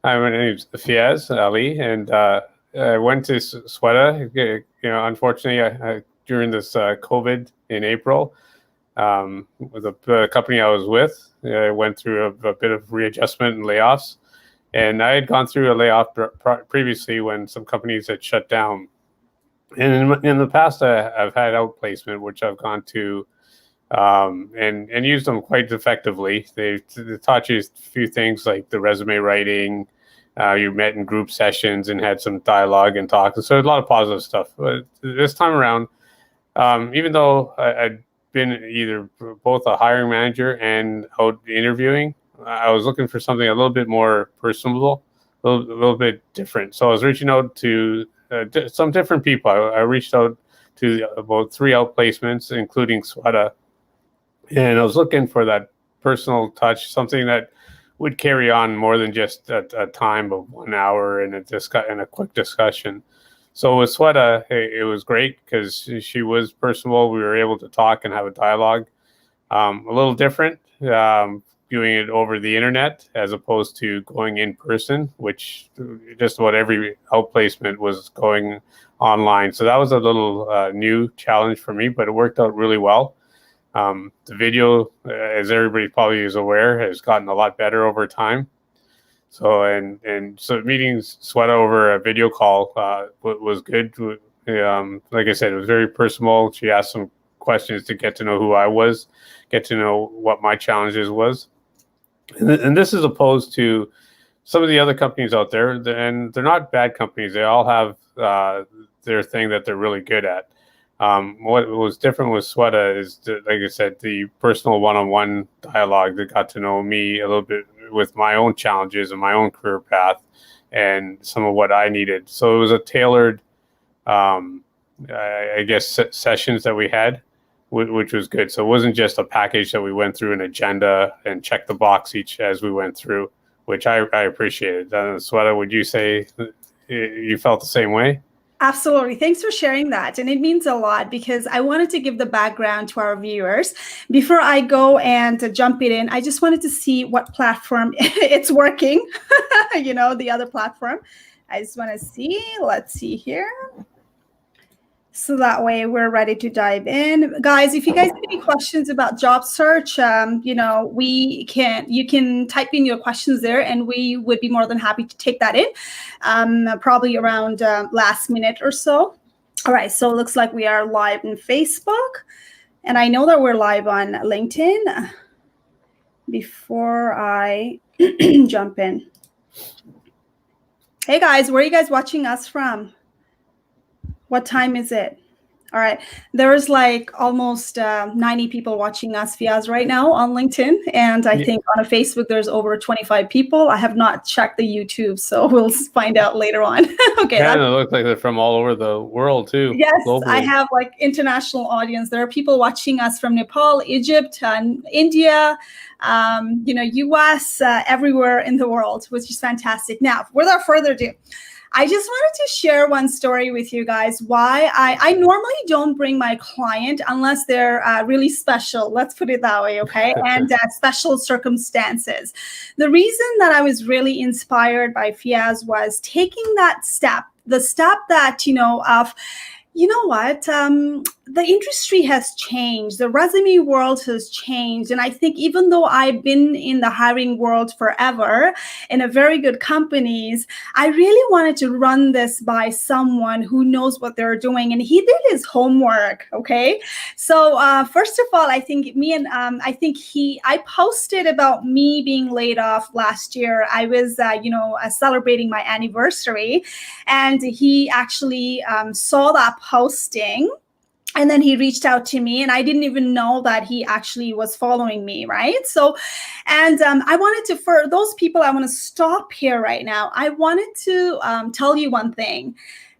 Hi, my name's Fiaz Ali, and I went to Sweta. Unfortunately, during this COVID in April, with the company I was with, I went through a bit of readjustment and layoffs. And I had gone through a layoff previously when some companies had shut down. And in the past, I've had outplacement, which I've gone to and used them quite effectively. They taught you a few things like the resume writing. You met in group sessions and had some dialogue and talk. So a lot of positive stuff. But this time around, even though I'd been either both a hiring manager and out interviewing, I was looking for something a little bit more personable, a little bit different. So I was reaching out to some different people. I reached out to about 3 outplacements, including Sweta. And I was looking for that personal touch, something that would carry on more than just a time of 1 hour and a quick discussion. So with Sweta, it was great because she was personable. We were able to talk and have a dialogue. A little different, doing it over the internet as opposed to going in person, which just about every outplacement was going online. So that was a little new challenge for me, but it worked out really well. The video, as everybody probably is aware, has gotten a lot better over time. So so meeting Sweta over a video call was good. Like I said, it was very personal. She asked some questions to get to know who I was, get to know what my challenges was. And this is opposed to some of the other companies out there, and they're not bad companies. They all have their thing that they're really good at. What was different with Sweta is, like I said, the personal one-on-one dialogue that got to know me a little bit with my own challenges and my own career path and some of what I needed. So it was a tailored, sessions that we had, which was good. So it wasn't just a package that we went through an agenda and checked the box each as we went through, which I appreciated. Sweta, would you say you felt the same way? Absolutely. Thanks for sharing that. And it means a lot because I wanted to give the background to our viewers. Before I go and jump it in, I just wanted to see what platform it's working, the other platform. I just want to see. Let's see here. So that way we're ready to dive in. Guys, if you guys have any questions about job search, you can type in your questions there and we would be more than happy to take that in, probably around last minute or so. All right, so it looks like we are live on Facebook. And I know that we're live on LinkedIn. Before I jump in. Hey guys, where are you guys watching us from? What time is it? All right. There's like almost 90 people watching us Fiaz right now on LinkedIn. And I think on Facebook, there's over 25 people. I have not checked the YouTube, so we'll find out later on. Okay. Kind of look like they're from all over the world too. Yes, globally. I have like international audience. There are people watching us from Nepal, Egypt, India, US, everywhere in the world, which is fantastic. Now, without further ado, I just wanted to share one story with you guys why I normally don't bring my client unless they're really special. Let's put it that way, okay? And special circumstances. The reason that I was really inspired by Fiaz was taking that step, the step that, the industry has changed. The resume world has changed. And I think even though I've been in the hiring world forever in a very good companies, I really wanted to run this by someone who knows what they're doing. And he did his homework. Okay. So first of all, I think I posted about me being laid off last year. I was, celebrating my anniversary, and he actually saw that posting. And then he reached out to me, and I didn't even know that he actually was following me, right? So, and I wanted to, for those people, I want to stop here right now. I wanted to tell you one thing.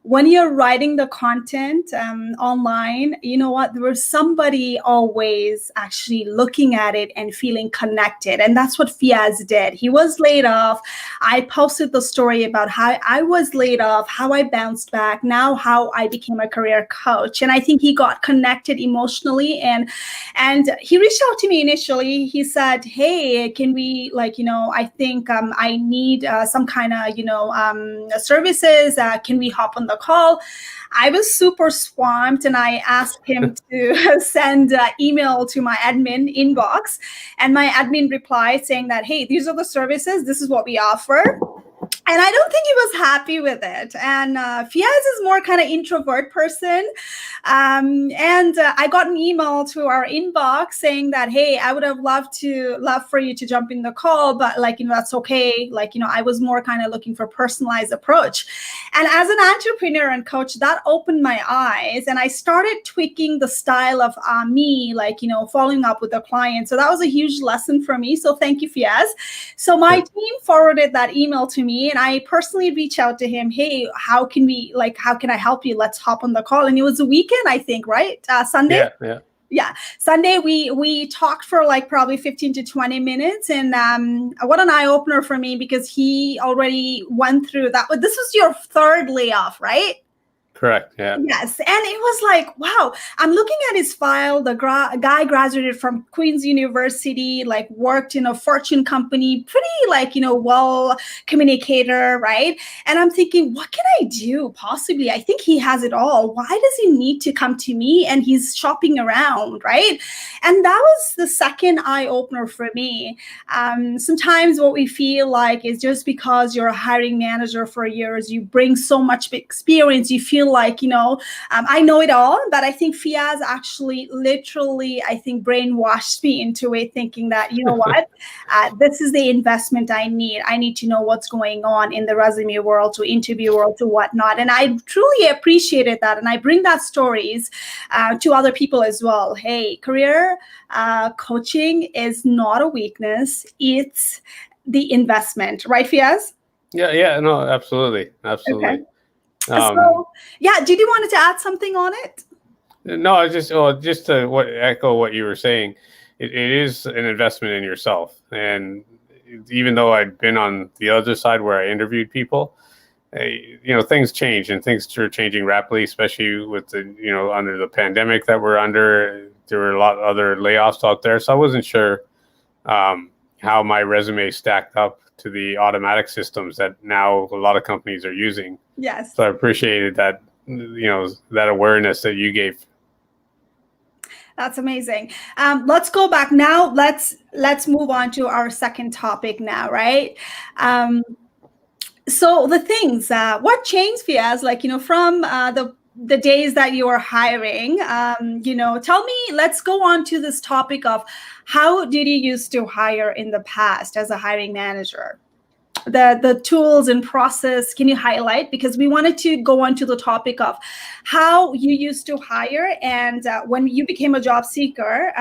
when you're writing the content online, you know what? There was somebody always actually looking at it and feeling connected. And that's what Fiaz did. He was laid off. I posted the story about how I was laid off, how I bounced back, now how I became a career coach. And I think he got connected emotionally. And he reached out to me initially. He said, hey, can we, like, I think I need some kind of, services. Can we hop on the call? I was super swamped, and I asked him to send email to my admin inbox, and my admin replied saying that, hey, these are the services, this is what we offer. And I don't think he was happy with it. And Fiaz is more kind of introvert person. And I got an email to our inbox saying that, hey, I would have loved for you to jump in the call, but that's okay. I was more kind of looking for personalized approach. And as an entrepreneur and coach, that opened my eyes, and I started tweaking the style of me, following up with the client. So that was a huge lesson for me. So thank you, Fiaz. So my team forwarded that email to me, and I personally reached out to him. Hey, how can I help you? Let's hop on the call. And it was a weekend, I think, right? Sunday? Yeah. Sunday, we talked for probably 15 to 20 minutes. And what an eye opener for me, because he already went through that. But this was your third layoff, right? Correct. Yeah. Yes. And it was like, wow, I'm looking at his file. The guy graduated from Queen's University, worked in a Fortune company, pretty well communicator, right? And I'm thinking, what can I do possibly? I think he has it all. Why does he need to come to me? And he's shopping around, right? And that was the second eye opener for me. Sometimes what we feel like is just because you're a hiring manager for years, you bring so much experience, you feel like, I know it all. But I think Fiaz actually literally, I think, brainwashed me into it, thinking that, you know what, this is the investment I need. I need to know what's going on in the resume world, to interview world, to whatnot. And I truly appreciated that. And I bring that stories to other people as well. Hey, career coaching is not a weakness. It's the investment. Right, Fiaz? Yeah, no, absolutely. Okay. So, did you want to add something on it? No, I just to echo what you were saying. It is an investment in yourself, and even though I'd been on the other side where I interviewed people, things change, and things are changing rapidly, especially with the under the pandemic that we're under. There were a lot of other layoffs out there, so I wasn't sure how my resume stacked up to the automatic systems that now a lot of companies are using. Yes. So I appreciated that, that awareness that you gave. That's amazing. Let's go back now. Let's move on to our second topic now, right? So the things, what changed, Fiaz, from the days that you were hiring, tell me, let's go on to this topic of how did you used to hire in the past as a hiring manager? The tools and process, can you highlight? Because we wanted to go on to the topic of how you used to hire, and when you became a job seeker,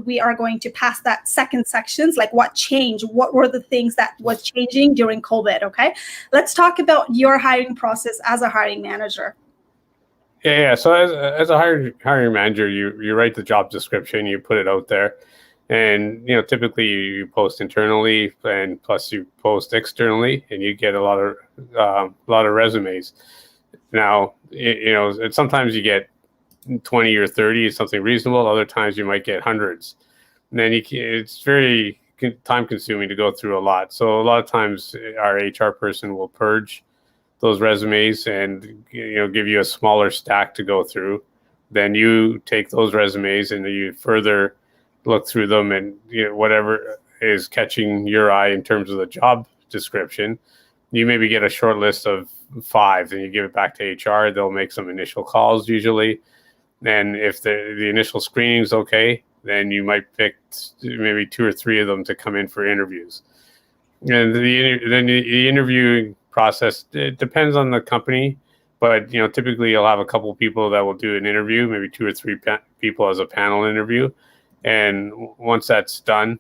we are going to pass that second sections, like what changed, what were the things that was changing during COVID. Okay, let's talk about your hiring process as a hiring manager. Yeah. So as a hiring manager, you write the job description, you put it out there. And, typically you post internally, and plus you post externally, and you get a lot of resumes. Now, sometimes you get 20 or 30, something reasonable. Other times you might get hundreds. And then it's very time consuming to go through a lot. So a lot of times our HR person will purge those resumes and, give you a smaller stack to go through. Then you take those resumes and you further look through them, and whatever is catching your eye in terms of the job description, you maybe get a short list of 5, and you give it back to HR. They'll make some initial calls usually, and if the initial screening is okay, then you might pick maybe 2 or 3 of them to come in for interviews. And the interviewing process, it depends on the company, but typically you'll have a couple of people that will do an interview, maybe 2 or 3 people as a panel interview. And once that's done,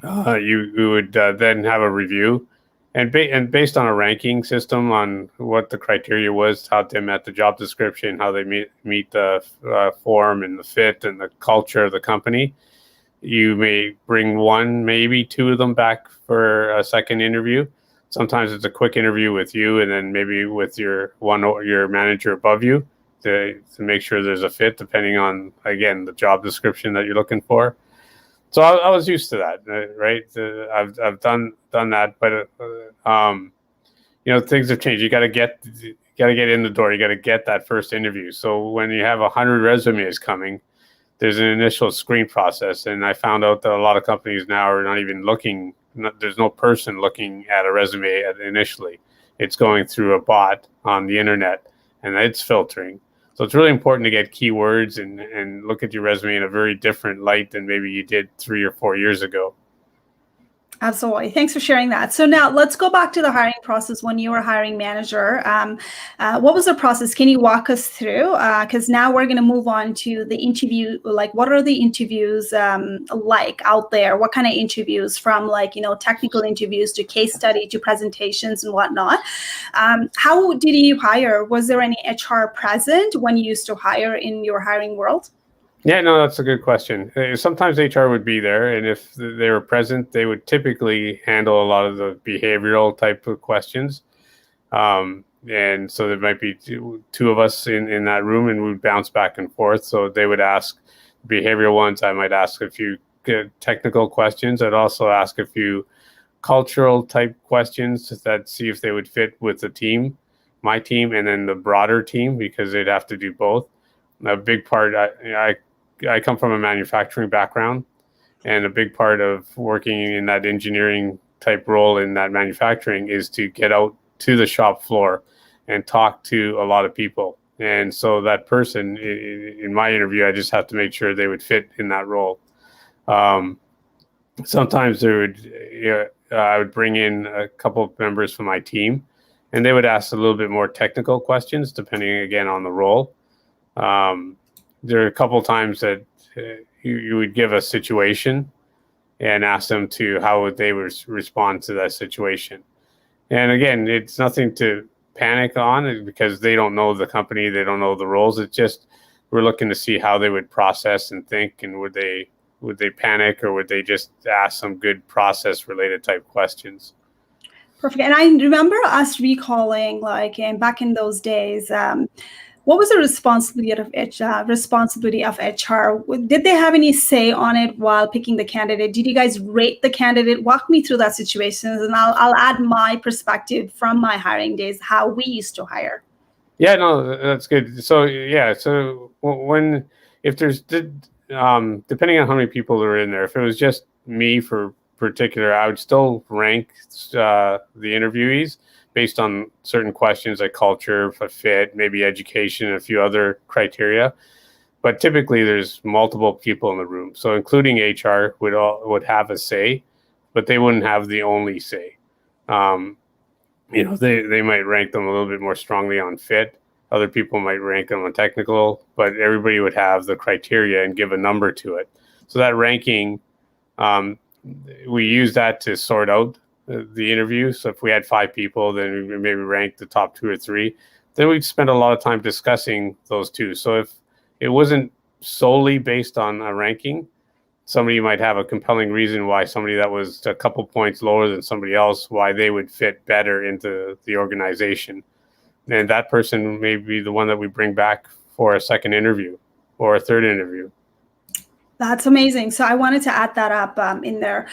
you would then have a review, and based on a ranking system on what the criteria was, how they met the job description, how they meet the form and the fit and the culture of the company, you may bring one, maybe two of them back for a second interview. Sometimes it's a quick interview with you, and then maybe with your manager above you to make sure there's a fit, depending on, again, the job description that you're looking for. So I was used to that, right? I've done that, but things have changed. You got to get in the door. You got to get that first interview. So when you have 100 resumes coming, there's an initial screen process, and I found out that a lot of companies now are not even looking. There's no person looking at a resume initially. It's going through a bot on the internet, and it's filtering. So it's really important to get keywords and look at your resume in a very different light than maybe you did 3 or 4 years ago. Absolutely. Thanks for sharing that. So now let's go back to the hiring process when you were hiring manager. What was the process? Can you walk us through? Because now we're going to move on to the interview. Like, what are the interviews like out there? What kind of interviews, from technical interviews to case study to presentations and whatnot? How did you hire? Was there any HR present when you used to hire in your hiring world? Yeah, no, that's a good question. Sometimes HR would be there, and if they were present, they would typically handle a lot of the behavioral type of questions. And so there might be two of us in that room, and we'd bounce back and forth. So they would ask behavioral ones. I might ask a few technical questions. I'd also ask a few cultural type questions that see if they would fit with the team, my team, and then the broader team, because they'd have to do both. A big part, I come from a manufacturing background, and a big part of working in that engineering type role in that manufacturing is to get out to the shop floor and talk to a lot of people. And so that person in my interview, I just have to make sure they would fit in that role. Sometimes I would bring in a couple of members from my team, and they would ask a little bit more technical questions, depending again on the role. There are a couple of times that you would give a situation and ask them how would they respond to that situation. And again, it's nothing to panic on, because they don't know the company, they don't know the roles. It's just we're looking to see how they would process and think, and would they panic, or would they just ask some good process related type questions. Perfect. And I remember us recalling, back in those days, what was the responsibility of HR? Did they have any say on it while picking the candidate? Did you guys rate the candidate? Walk me through that situation, and I'll add my perspective from my hiring days, how we used to hire. Yeah, no, that's good. So if there's depending on how many people are in there, if it was just me for particular, I would still rank the interviewees based on certain questions like culture, fit, maybe education, and a few other criteria. But typically there's multiple people in the room. So including HR would have a say, but they wouldn't have the only say. They might rank them a little bit more strongly on fit. Other people might rank them on technical, but everybody would have the criteria and give a number to it. So that ranking, we use that to sort out the interview. So if we had 5 people, then we maybe rank the top 2 or 3. Then we'd spend a lot of time discussing those 2. So if it wasn't solely based on a ranking, somebody might have a compelling reason why somebody that was a couple points lower than somebody else, why they would fit better into the organization. And that person may be the one that we bring back for a second interview or a third interview. That's amazing. So I wanted to add that up in there.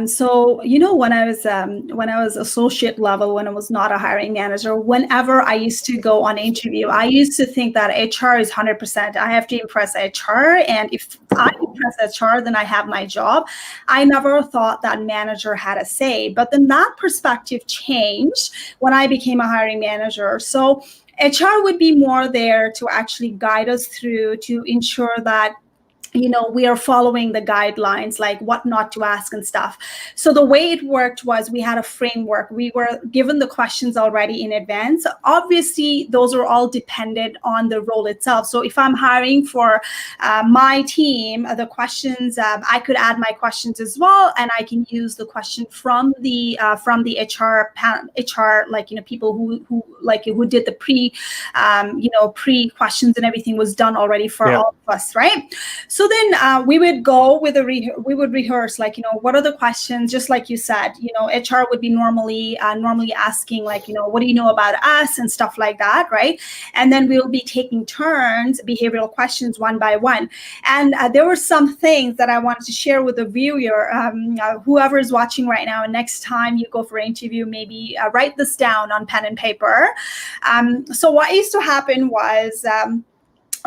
So when I was associate level, when I was not a hiring manager, whenever I used to go on interview, I used to think that HR is 100%. I have to impress HR, and if I impress HR, then I have my job. I never thought that manager had a say, but then that perspective changed when I became a hiring manager. So HR would be more there to actually guide us through, to ensure that we are following the guidelines, like what not to ask and stuff. So the way it worked was we had a framework. We were given the questions already in advance. Obviously, those are all dependent on the role itself. So if I'm hiring for my team, the questions, I could add my questions as well, and I can use the question from the HR, like, people who did the pre questions and everything was done already for all of us, right? So then we would go with we would rehearse, like, what are the questions? Just like you said, HR would be normally asking, like, what do you know about us and stuff like that, right? And then we'll be taking turns, behavioral questions one by one. And there were some things that I wanted to share with the viewer, whoever is watching right now. And next time you go for an interview, maybe write this down on pen and paper. So what used to happen was,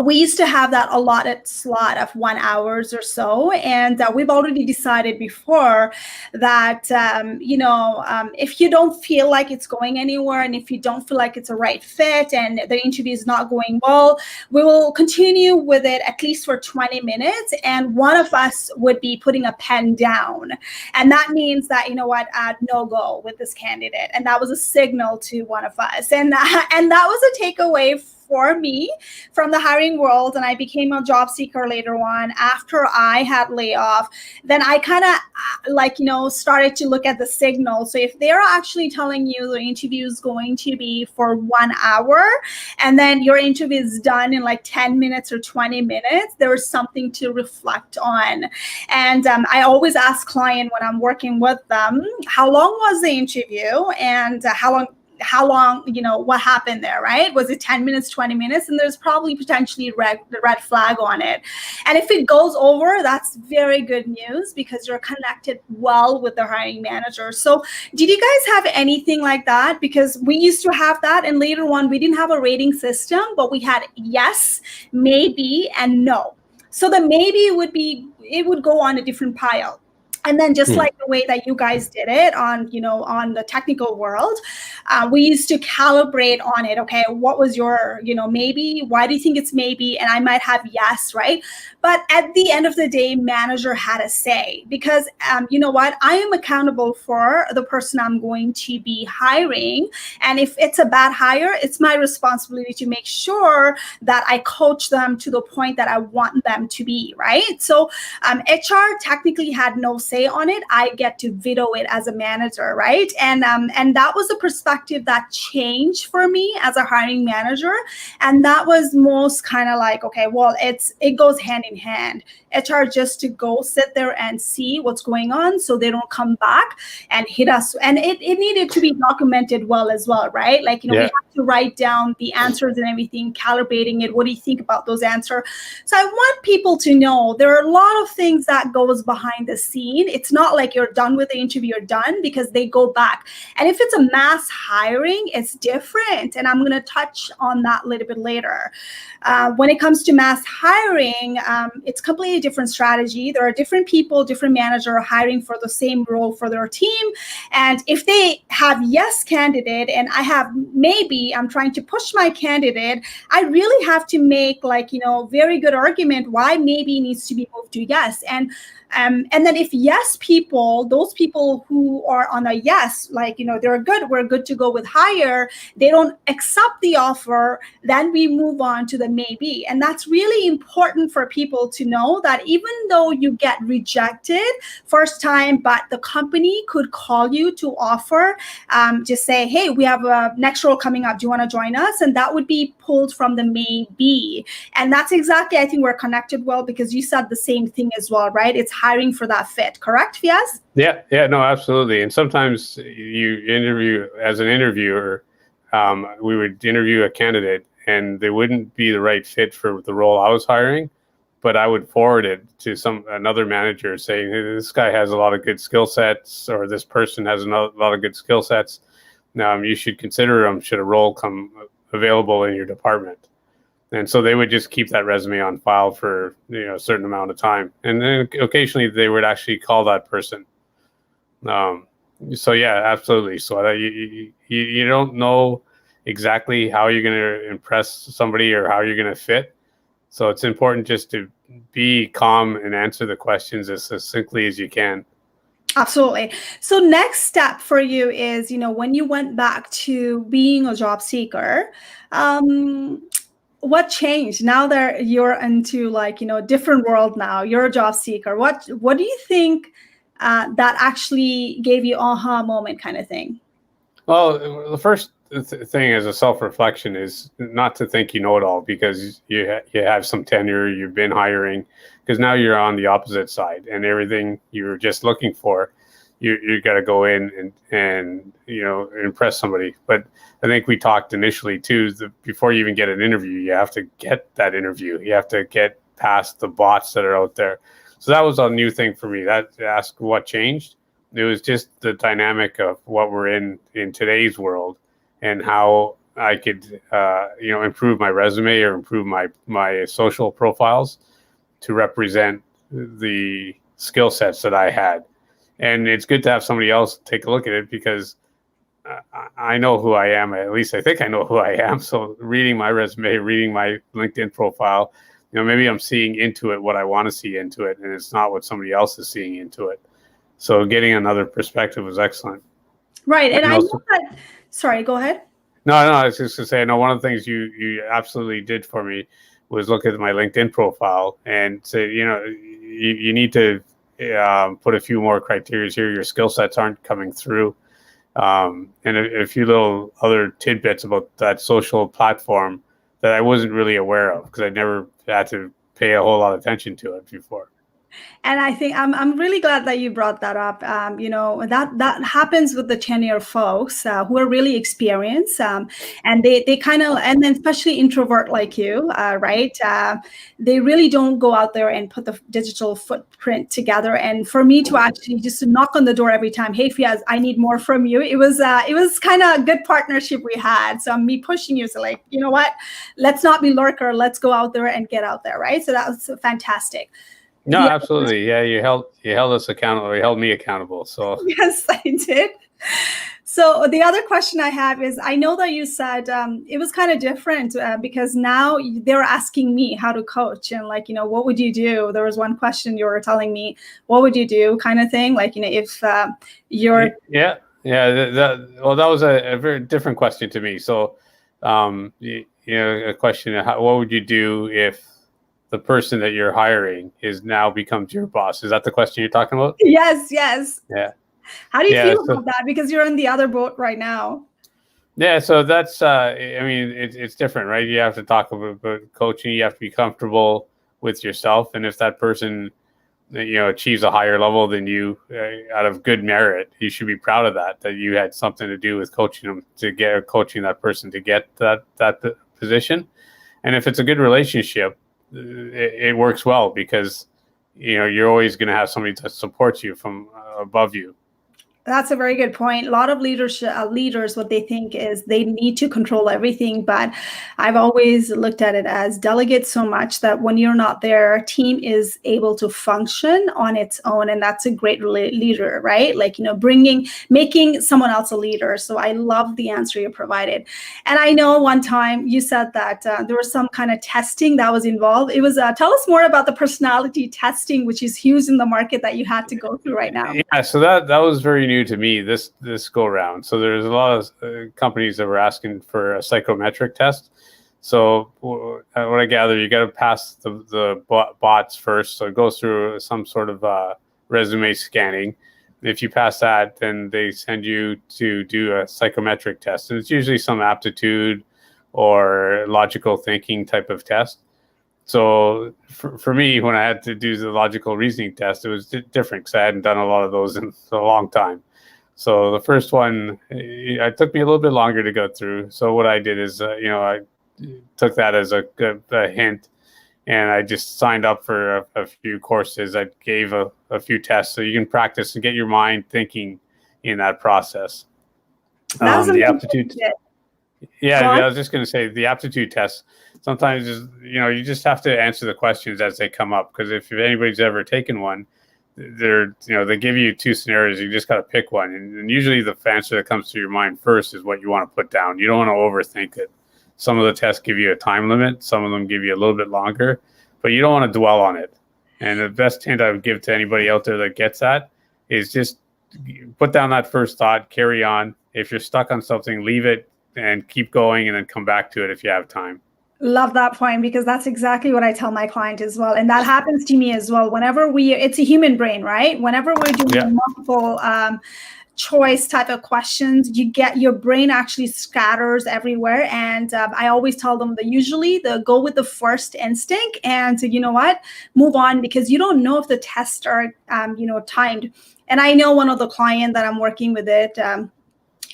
we used to have that allotted slot of 1 hour or so. And we've already decided before that, if you don't feel like it's going anywhere, and if you don't feel like it's a right fit and the interview is not going well, we will continue with it at least for 20 minutes. And one of us would be putting a pen down. And that means that, no go with this candidate. And that was a signal to one of us. And that was a takeaway for me from the hiring world. And I became a job seeker later on after I had layoff. Then I kind of started to look at the signal. So if they're actually telling you the interview is going to be for 1 hour, and then your interview is done in like 10 minutes or 20 minutes, there is something to reflect on. And I always ask client when I'm working with them, how long was the interview, and how long, what happened there, right? Was it 10 minutes, 20 minutes? And there's probably potentially the red flag on it. And if it goes over, that's very good news, because you're connected well with the hiring manager. So did you guys have anything like that? Because we used to have that. And later on, we didn't have a rating system, but we had yes, maybe, and no. So the maybe it would go on a different pile. And then just like the way that you guys did it on the technical world, we used to calibrate on it. Okay, what was your, maybe? Why do you think it's maybe? And I might have yes, right? But at the end of the day, manager had a say, because you know what? I am accountable for the person I'm going to be hiring. And if it's a bad hire, it's my responsibility to make sure that I coach them to the point that I want them to be, right? So HR technically had no say on it. I get to veto it as a manager, right? And that was a perspective that changed for me as a hiring manager. And that was most kind of like, okay, well, it goes hand in hand. HR just to go sit there and see what's going on, so they don't come back and hit us. And it needed to be documented well as well, right? Like, we have to write down the answers and everything, calibrating it. What do you think about those answers? So I want people to know there are a lot of things that goes behind the scene. It's not like you're done with the interview, you're done, because they go back. And if it's a mass hiring, it's different. And I'm going to touch on that a little bit later. When it comes to mass hiring, it's completely different strategy. There are different people, different manager hiring for the same role for their team. And if they have yes candidate and I have maybe, I'm trying to push my candidate, I really have to make very good argument why maybe needs to be moved to yes. And then if yes people, those people who are on a yes, they're good, we're good to go with hire, they don't accept the offer, then we move on to the maybe. And that's really important for people to know, that even though you get rejected first time, but the company could call you to offer, just say, hey, we have a next role coming up, do you want to join us? And that would be pulled from the maybe. And that's exactly, I think we're connected well, because you said the same thing as well, right? It's hiring for that fit, correct, Fiaz? Yeah, no, absolutely. And sometimes you interview, as an interviewer, we would interview a candidate and they wouldn't be the right fit for the role I was hiring, but I would forward it to another manager saying, hey, this guy has a lot of good skill sets, or this person has a lot of good skill sets. You should consider them should a role come available in your department. And so they would just keep that resume on file for a certain amount of time, and then occasionally they would actually call that person. So yeah, absolutely. So you don't know exactly how you're going to impress somebody or how you're going to fit. So it's important just to be calm and answer the questions as succinctly as you can. Absolutely. So next step for you is, when you went back to being a job seeker, what changed now that you're into different world now, you're a job seeker? What do you think that actually gave you aha moment kind of thing? Well, the first thing as a self-reflection is not to think you know it all, because you have some tenure, you've been hiring, because now you're on the opposite side, and everything you were just looking for, you got to go in and impress somebody. But I think we talked initially too, before you even get an interview, you have to get that interview. You have to get past the bots that are out there. So that was a new thing for me. That ask what changed. It was just the dynamic of what we're in today's world, and how I could improve my resume or improve my social profiles to represent the skill sets that I had. And it's good to have somebody else take a look at it, because I know who I am. At least I think I know who I am. So reading my resume, reading my LinkedIn profile, maybe I'm seeing into it what I want to see into it, and it's not what somebody else is seeing into it. So getting another perspective was excellent. Right. And I know that, sorry, go ahead. No, I was just going to say, one of the things you absolutely did for me was look at my LinkedIn profile and say, you need to put a few more criteria here. Your skill sets aren't coming through. And a few little other tidbits about that social platform that I wasn't really aware of, because I never had to pay a whole lot of attention to it before. And I think I'm really glad that you brought that up. That happens with the tenure folks who are really experienced, and they kind of, and then especially introvert like you, right? They really don't go out there and put the digital footprint together. And for me to actually just knock on the door every time, hey, Fiaz, I need more from you. It was kind of a good partnership we had. So me pushing you, so like, you know what? Let's not be lurker. Let's go out there and get out there, right? So that was fantastic. No, absolutely. Yeah, you held us accountable. You held me accountable. So yes, I did. So the other question I have is, I know that you said it was kind of different because now they're asking me how to coach, and what would you do? There was one question you were telling me, what would you do, kind of thing, if you're that was a very different question to me. So a question of what would you do if the person that you're hiring now becomes your boss? Is that the question you're talking about? Yes. Yeah. How do you feel about that? Because you're in the other boat right now. Yeah. So that's, it's different, right? You have to talk about coaching. You have to be comfortable with yourself. And if that person, achieves a higher level than you out of good merit, you should be proud of that you had something to do with coaching that person to get that position. And if it's a good relationship, it works well, because you're always going to have somebody that supports you from above you. That's a very good point. A lot of leaders, what they think is they need to control everything. But I've always looked at it as delegate so much that when you're not there, team is able to function on its own. And that's a great leader, right? Making someone else a leader. So I love the answer you provided. And I know one time you said that there was some kind of testing that was involved. It was, tell us more about the personality testing, which is huge in the market that you had to go through right now. Yeah, so that was very new to me this go around. So there's a lot of companies that were asking for a psychometric test. So what I gather, you got to pass the bots first. So it goes through some sort of resume scanning. If you pass that, then they send you to do a psychometric test. And it's usually some aptitude or logical thinking type of test. So for me, when I had to do the logical reasoning test, it was different, because I hadn't done a lot of those in a long time. So the first one, it took me a little bit longer to go through. So what I did is, I took that as a hint, and I just signed up for a few courses. I gave a few tests so you can practice and get your mind thinking in that process. The aptitude. Yeah, I was just going to say the aptitude test. Sometimes you just have to answer the questions as they come up, because if anybody's ever taken one, they give you two scenarios. You just got to pick one, and usually the answer that comes to your mind first is what you want to put down. You don't want to overthink it. Some of the tests give you a time limit. Some of them give you a little bit longer. but you don't want to dwell on it. And the best hint I would give to anybody out there that gets that is just put down that first thought, carry on. If you're stuck on something, leave it and keep going, and then come back to it if you have time. Love that point, because that's exactly what I tell my client as well. And that happens to me as well. Whenever it's a human brain, right? Whenever we're doing multiple choice type of questions, your brain actually scatters everywhere. And I always tell them that usually go with the first instinct, and you know what, move on, because you don't know if the tests are, timed. And I know one of the client that I'm working with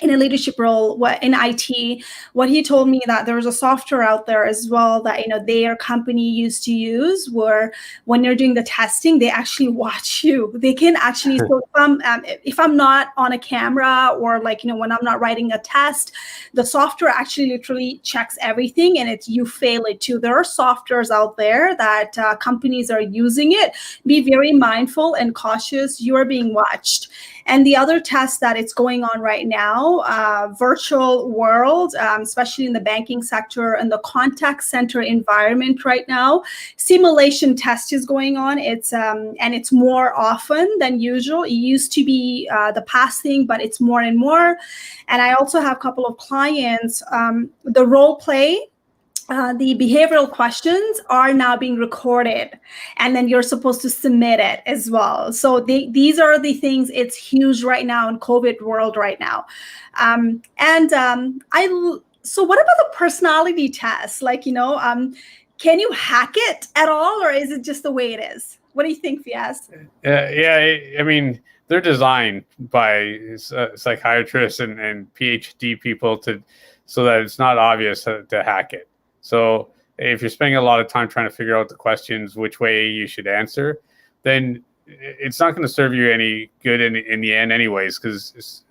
in a leadership role in IT, what he told me that there was a software out there as well that their company used to use, where when they're doing the testing, they actually watch you. They can actually, so if I'm not on a camera, or when I'm not writing a test, the software actually literally checks everything, and you fail it too. There are softwares out there that companies are using it. Be very mindful and cautious. You are being watched. And the other test that it's going on right now, virtual world, especially in the banking sector and the contact center environment right now, simulation test is going on. And it's more often than usual. It used to be the past thing, but it's more and more. And I also have a couple of clients, the role play, the behavioral questions are now being recorded, and then you're supposed to submit it as well. So these are the things. It's huge right now in COVID world right now. So what about the personality test? Can you hack it at all, or is it just the way it is? What do you think, Fiaz? I mean, they're designed by psychiatrists and PhD people so that it's not obvious to hack it. So if you're spending a lot of time trying to figure out the questions, which way you should answer, then it's not going to serve you any good in the end anyways, because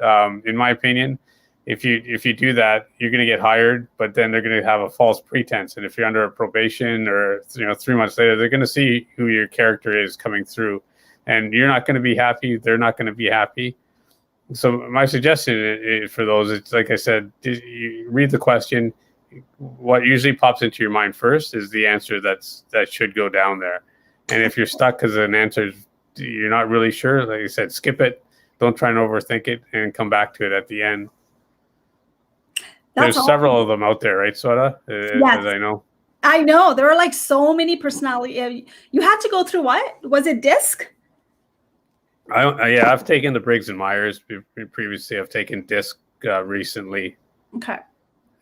in my opinion, if you do that, you're going to get hired, but then they're going to have a false pretense. And if you're under a probation, or 3 months later, they're going to see who your character is coming through, and you're not going to be happy. They're not going to be happy. So my suggestion for those, it's like I said, you read the question. What usually pops into your mind first is the answer that should go down there. And if you're stuck because an answer you're not really sure, like I said, skip it. Don't try and overthink it, and come back to it at the end. There's several of them out there, right, Sweta? Yes. As I know. I know. There are so many personality. You had to go through what? Was it DISC? I've taken the Briggs and Myers previously. I've taken DISC recently. Okay.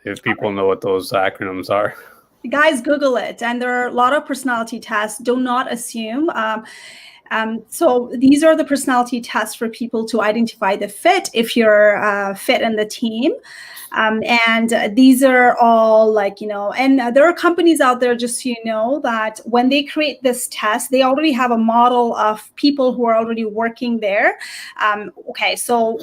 If people know what those acronyms are. Guys, Google it. And there are a lot of personality tests. Do not assume. So these are the personality tests for people to identify the fit, if you're fit in the team. And these are all and there are companies out there, just so you know, that when they create this test, they already have a model of people who are already working there. So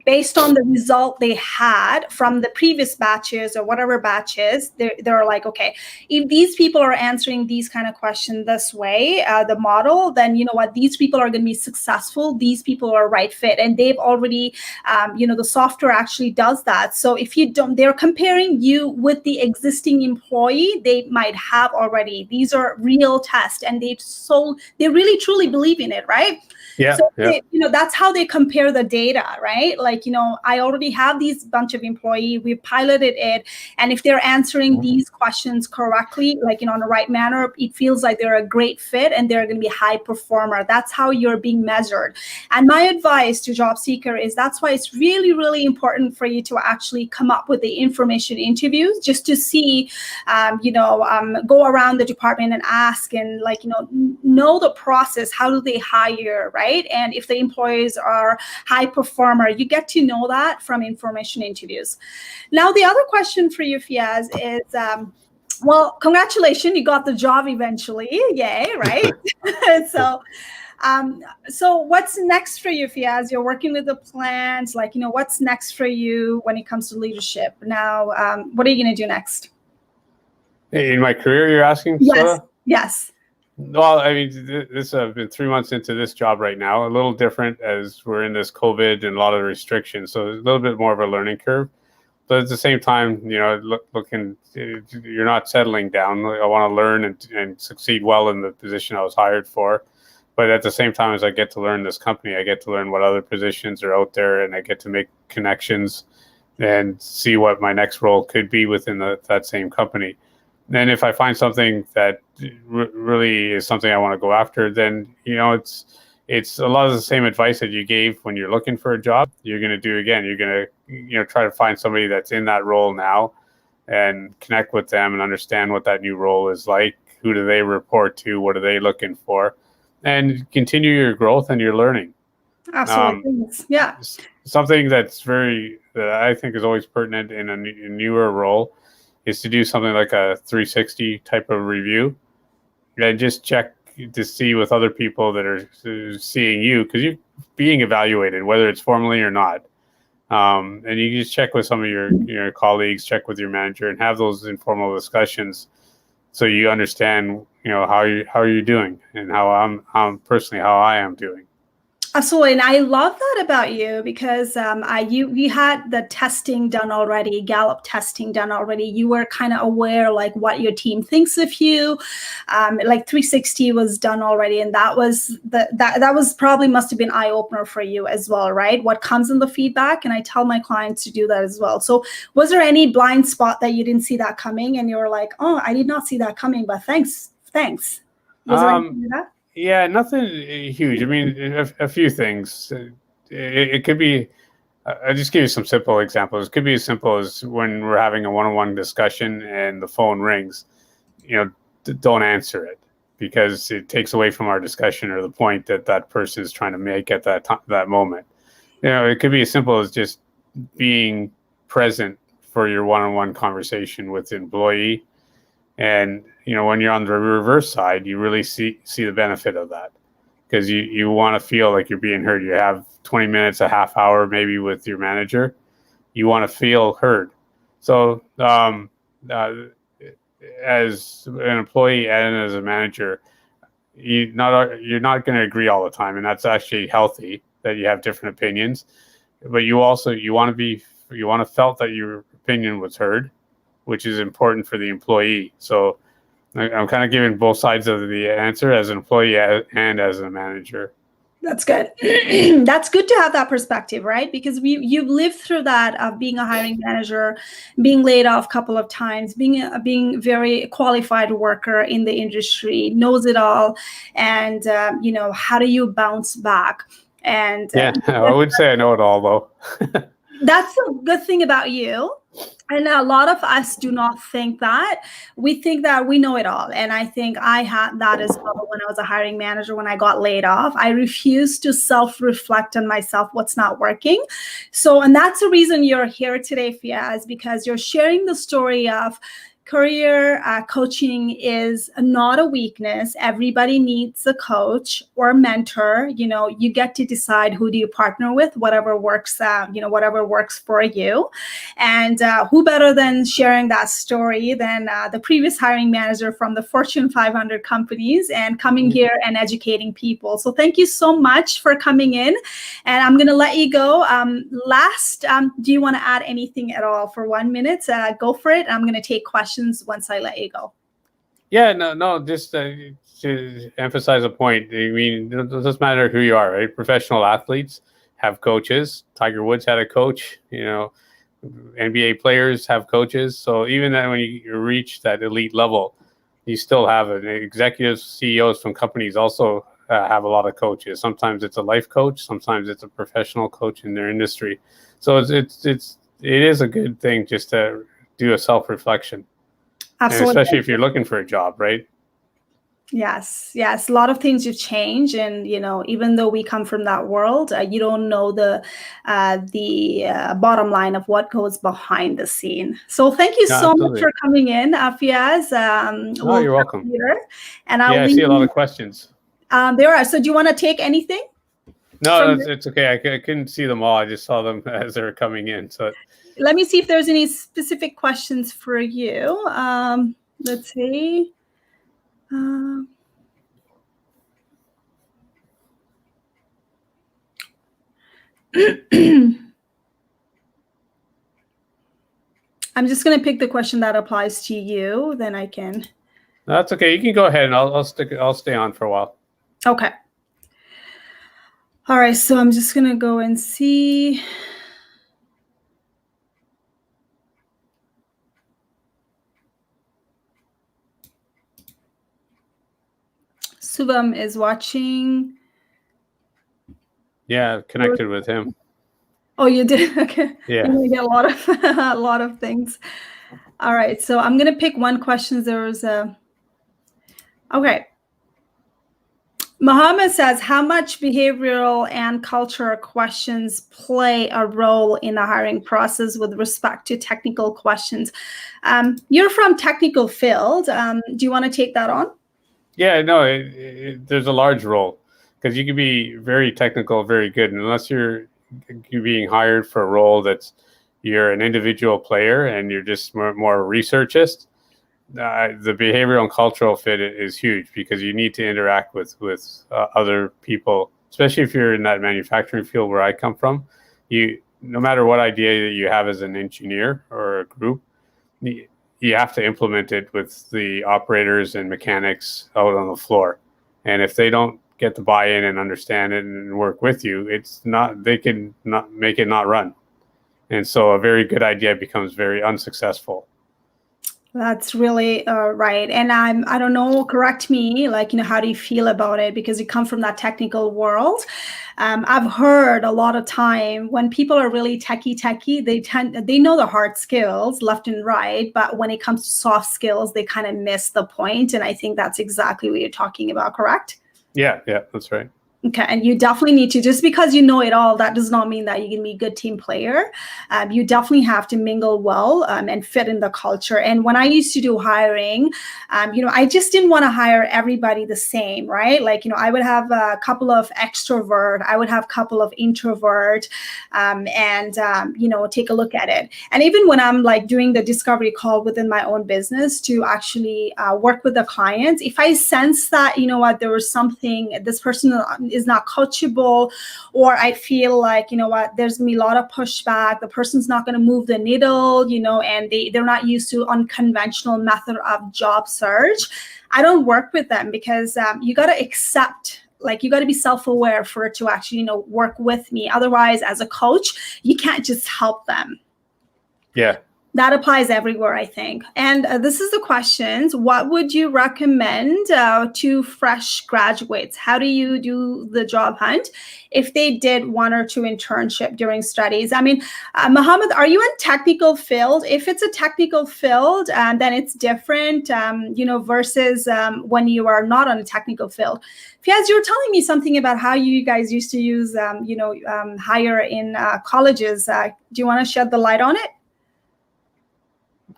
based on the result they had from the previous batches or whatever batches, they're like, okay, if these people are answering these kind of questions this way, the model, then you know what, these people are going to be successful. These people are right fit, and they've already, the software actually does that. So if you don't, they're comparing you with the existing employee they might have already. These are real tests, and they really truly believe in it, right? Yeah. So that's how they compare the data, right? I already have these bunch of employee, we piloted it, and if they're answering these questions correctly, in the right manner, it feels like they're a great fit and they're going to be a high performer. That's how you're being measured. And my advice to job seeker is that's why it's really, really important for you to actually come up with the information interviews, just to see, go around the department and ask, and know the process. How do they hire, right? And if the employees are high performer, you get to know that from information interviews. Now, the other question for you, Fiaz, is, well, congratulations, you got the job eventually. Yay, right? So what's next for you, Fiaz? You're working with the plans, what's next for you when it comes to leadership? Now, what are you going to do next? In my career, you're asking? Yes. Sarah? Yes. Well, I mean, I've been 3 months into this job right now, a little different as we're in this COVID and a lot of restrictions. So a little bit more of a learning curve. but at the same time, looking, you're not settling down. I want to learn and succeed well in the position I was hired for. But at the same time, as I get to learn this company, I get to learn what other positions are out there, and I get to make connections and see what my next role could be within that same company. Then if I find something that really is something I want to go after, then, it's a lot of the same advice that you gave when you're looking for a job, you're going to do again. You're going to, try to find somebody that's in that role now and connect with them and understand what that new role is like. Who do they report to? What are they looking for? And continue your growth and your learning. Absolutely. Yeah. Something that I think is always pertinent in a newer role is to do something like a 360 type of review and just check to see with other people that are seeing you, because you're being evaluated, whether it's formally or not. And you just check with some of your colleagues, check with your manager, and have those informal discussions, so you understand, how you're doing and how I am doing. Absolutely. And I love that about you, because you had the testing done already, Gallup testing done already. You were kind of aware like what your team thinks of you. Like 360 was done already. And that was probably must have been eye opener for you as well, right? What comes in the feedback. And I tell my clients to do that as well. So was there any blind spot that you didn't see that coming and you were like, oh, I did not see that coming, but thanks. Was there anything like that? Yeah, nothing huge. I mean, a few things. It could be, I'll just give you some simple examples. It could be as simple as when we're having a one-on-one discussion and the phone rings, don't answer it, because it takes away from our discussion or the point that person is trying to make at that moment. It could be as simple as just being present for your one-on-one conversation with the employee. And, when you're on the reverse side, you really see the benefit of that, because you want to feel like you're being heard. You have 20 minutes, a half hour, maybe with your manager. You want to feel heard. So as an employee and as a manager, you're not going to agree all the time. And that's actually healthy that you have different opinions. But you want to felt that your opinion was heard, which is important for the employee. So I'm kind of giving both sides of the answer, as an employee and as a manager. That's good. That's good to have that perspective, right? Because you've lived through that of being a hiring manager, being laid off a couple of times, being very qualified worker in the industry, knows it all, and how do you bounce back? And I would say I know it all, though. That's a good thing about you. And a lot of us do not think that. We think that we know it all. And I think I had that as well when I was a hiring manager. When I got laid off, I refused to self-reflect on myself, what's not working. So, and that's the reason you're here today, Fiaz, because you're sharing the story of career coaching is not a weakness. Everybody needs a coach or mentor. You get to decide who do you partner with, whatever works, whatever works for you. And who better than sharing that story than the previous hiring manager from the Fortune 500 companies and coming here and educating people. So thank you so much for coming in. And I'm going to let you go. Do you want to add anything at all for 1 minute? Go for it. I'm going to take questions once I let you go. Yeah, no, just to emphasize a point. I mean, it doesn't matter who you are, right? Professional athletes have coaches. Tiger Woods had a coach. NBA players have coaches. So even that, when you reach that elite level, you still have executives, CEOs from companies also have a lot of coaches. Sometimes it's a life coach. Sometimes it's a professional coach in their industry. So it is a good thing just to do a self-reflection. Absolutely. And especially if you're looking for a job, right? Yes. A lot of things have changed, and even though we come from that world, you don't know the bottom line of what goes behind the scene. So thank you so much for coming in, Fiaz. You're welcome. Later, and I see a lot of questions. There are. So do you want to take anything? No, it's okay. I couldn't see them all. I just saw them as they were coming in. So let me see if there's any specific questions for you. Let's see. I'm just going to pick the question that applies to you. Then I can. No, that's okay. You can go ahead, and I'll stay on for a while. Okay. All right. So I'm just going to go and see. Subham is watching. Yeah, connected with him. Oh, you did? Okay. Yeah. You get a lot of a lot of things. All right. So I'm going to pick one question. There was a. Okay. Mohammed says, how much behavioral and cultural questions play a role in the hiring process with respect to technical questions? You're from technical field. Do you want to take that on? Yeah, no, there's a large role because you can be very technical, very good, and unless you're being hired for a role you're an individual player and you're just more a researchist, the behavioral and cultural fit is huge because you need to interact with other people, especially if you're in that manufacturing field where I come from. No matter what idea that you have as an engineer or a group, you have to implement it with the operators and mechanics out on the floor. And if they don't get the buy-in and understand it and work with you, they can not make it not run. And so a very good idea becomes very unsuccessful. That's really right. And I don't know, correct me, how do you feel about it? Because you come from that technical world. I've heard a lot of time when people are really techie, they know the hard skills left and right, but when it comes to soft skills, they kind of miss the point. And I think that's exactly what you're talking about, correct? Yeah, that's right. Okay, and you definitely need to, just because you know it all, that does not mean that you can be a good team player. You definitely have to mingle well and fit in the culture. And when I used to do hiring, I just didn't want to hire everybody the same, right? I would have a couple of extrovert, I would have a couple of introvert, and take a look at it. And even when I'm doing the discovery call within my own business to actually work with the clients, if I sense that, there was something, this person is not coachable, or I feel there's gonna be a lot of pushback, the person's not going to move the needle, and they're not used to unconventional method of job search, I don't work with them, because you got to accept, you got to be self-aware for it to actually work with me. Otherwise, as a coach, you can't just help them. Yeah. That applies everywhere, I think. And this is the questions. What would you recommend to fresh graduates? How do you do the job hunt if they did 1 or 2 internship during studies? I mean, Mohammed, are you in technical field? If it's a technical field, then it's different, versus when you are not on a technical field. Fiaz, you were telling me something about how you guys used to use, hire in colleges. Do you want to shed the light on it?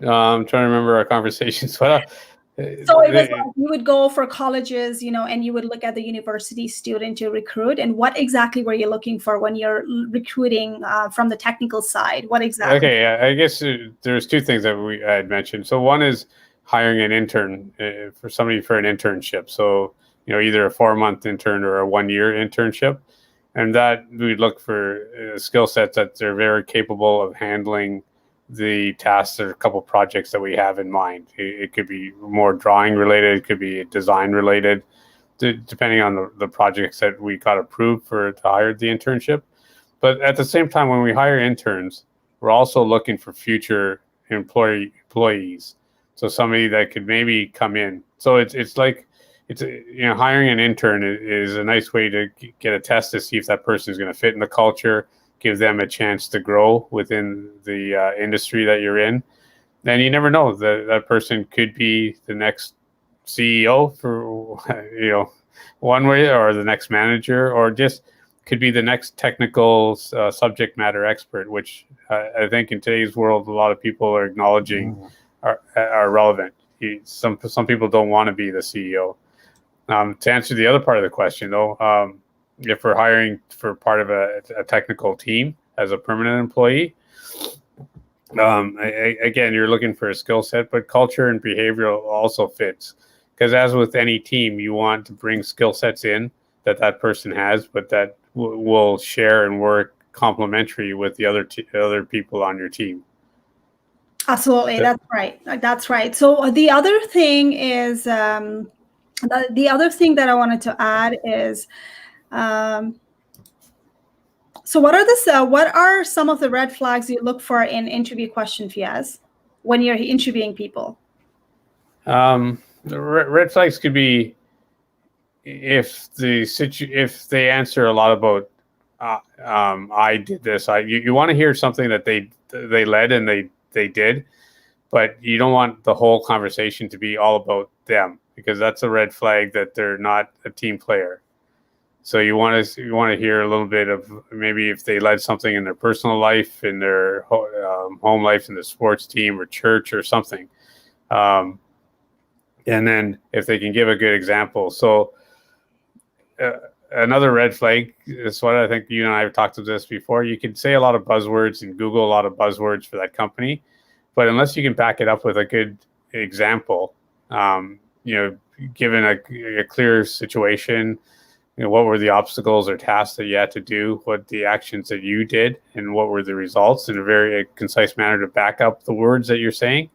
I'm trying to remember our conversations. So it was you would go for colleges, and you would look at the university student to recruit. And what exactly were you looking for when you're recruiting from the technical side? What exactly? Okay, I guess there's 2 things that I had mentioned. So one is hiring an intern for somebody for an internship. So either a 4-month intern or a 1-year internship, and that we look for skill sets that they're very capable of handling the tasks or a couple projects that we have in mind. It could be more drawing related, it could be design related, depending on the projects that we got approved to hire the internship. But at the same time, when we hire interns, we're also looking for future employees. So somebody that could maybe come in. So it's hiring an intern is a nice way to get a test to see if that person is going to fit in the culture, give them a chance to grow within the industry that you're in. Then you never know, that person could be the next CEO for one way, or the next manager, or just could be the next technical subject matter expert, which I think in today's world a lot of people are acknowledging are relevant. Some people don't want to be the CEO. To answer the other part of the question, though, if we're hiring for part of a technical team as a permanent employee, again, you're looking for a skill set, but culture and behavioral also fits. Because as with any team, you want to bring skill sets in that person has, but that will share and work complementary with the other people on your team. Absolutely, that's right. That's right. So the other thing is the other thing that I wanted to add is. Um, So what are some of the red flags you look for in interview question, Fiaz, when you're interviewing people? The red flags could be if if they answer a lot about I did this. You want to hear something that they led and they did, but you don't want the whole conversation to be all about them, because that's a red flag that they're not a team player. So you want to hear a little bit of maybe if they led something in their personal life, in their home life, in the sports team or church or something, and then if they can give a good example. So another red flag is what I think you and I have talked about this before. You can say a lot of buzzwords and Google a lot of buzzwords for that company, but unless you can back it up with a good example, given a clear situation. What were the obstacles or tasks that you had to do, what the actions that you did, and what were the results in a very concise manner to back up the words that you're saying.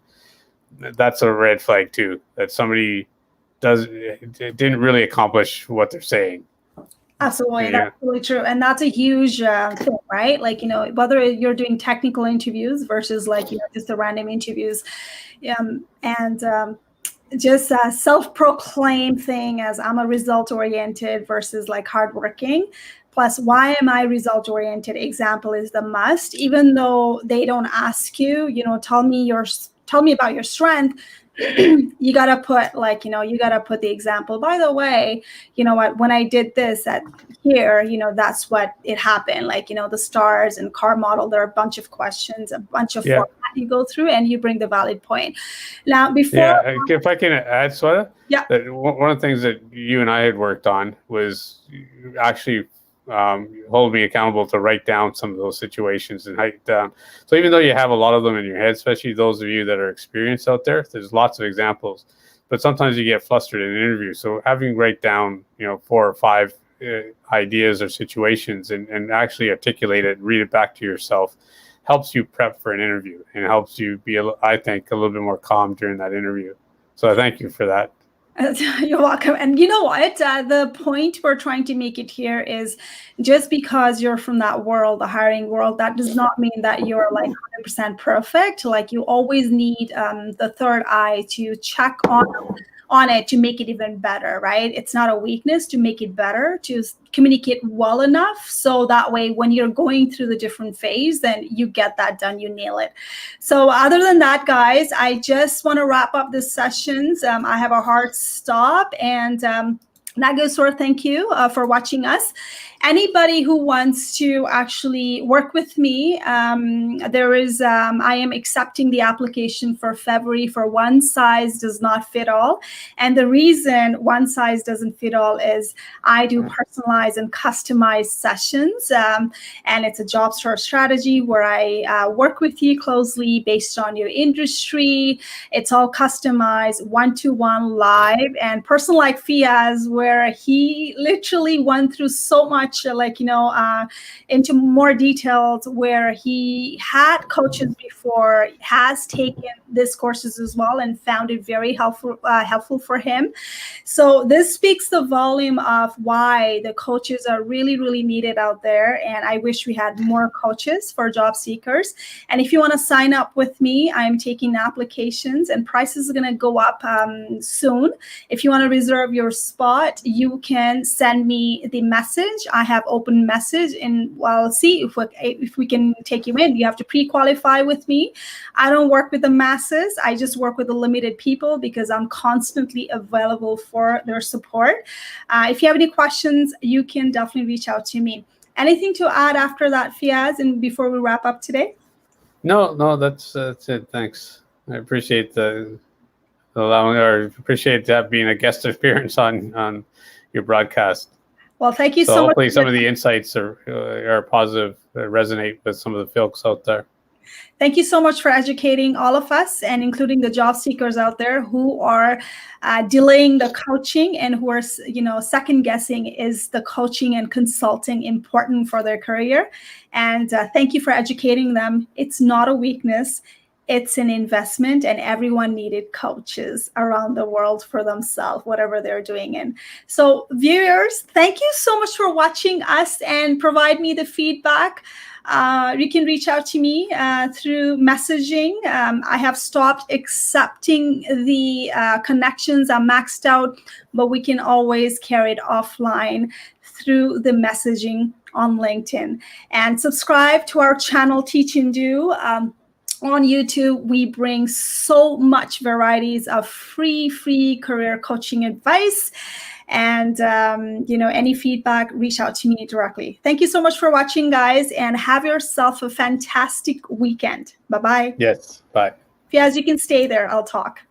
That's a red flag too, that somebody didn't really accomplish what they're saying. Absolutely, that's really true, and that's a huge thing, right? Like, whether you're doing technical interviews versus just the random interviews, and just a self-proclaimed thing as I'm a result-oriented versus hardworking. Plus, why am I result-oriented? Example is the must, even though they don't ask you, tell me about your strength. You gotta put the example. By the way, what, when I did this at here, that's what it happened. The stars and car model, there are a bunch of questions, a bunch of format you go through, and you bring the valid point. Now, if I can add, Sweta, yeah, one of the things that you and I had worked on was actually hold me accountable to write down some of those situations and write down. So even though you have a lot of them in your head, especially those of you that are experienced out there's lots of examples, but sometimes you get flustered in an interview. So having write down, 4 or 5 ideas or situations and actually articulate it, read it back to yourself, helps you prep for an interview and helps you be, I think, a little bit more calm during that interview. So I thank you for that. You're welcome. And you know what? The point we're trying to make it here is just because you're from that world, the hiring world, that does not mean that you're 100% perfect. You always need the third eye to check on it to make it even better, right? It's not a weakness, to make it better, to communicate well enough so that way when you're going through the different phase, then you get that done, you nail it. So other than that, guys, I just want to wrap up this sessions. I have a hard stop, and Nagoswar, thank you for watching us. Anybody who wants to actually work with me, I am accepting the application for February for one size does not fit all. And the reason one size doesn't fit all is I do personalized and customized sessions. And it's a job search strategy where I work with you closely based on your industry. It's all customized, one-to-one, live, and person like Fiaz, where he literally went through so much, into more details, where he had coaches before, has taken these courses as well, and found it very helpful for him. So this speaks the volume of why the coaches are really, really needed out there. And I wish we had more coaches for job seekers. And if you want to sign up with me, I'm taking applications, and prices are going to go up soon. If you want to reserve your spot, you can send me the message. I have open message, and we'll see if we can take you in. You have to pre-qualify with me. I don't work with the masses. I just work with the limited people because I'm constantly available for their support. If you have any questions, you can definitely reach out to me. Anything to add after that, Fiaz, and before we wrap up today? No, that's it. Thanks. I appreciate appreciate that being a guest appearance on your broadcast. Well, thank you so much. Hopefully some of the insights are positive, resonate with some of the folks out there. Thank you so much for educating all of us, and including the job seekers out there who are delaying the coaching and who are, second guessing, is the coaching and consulting important for their career? And thank you for educating them. It's not a weakness. it's an investment, and everyone needed coaches around the world for themselves, whatever they're doing. And so viewers, thank you so much for watching us and provide me the feedback. You can reach out to me through messaging. I have stopped accepting the connections. I'm maxed out, but we can always carry it offline through the messaging on LinkedIn. And subscribe to our channel, Teach and Do. On YouTube, we bring so much varieties of free career coaching advice. And, any feedback, reach out to me directly. Thank you so much for watching, guys, and have yourself a fantastic weekend. Bye-bye. Yes, bye. Fiaz, you can stay there. I'll talk.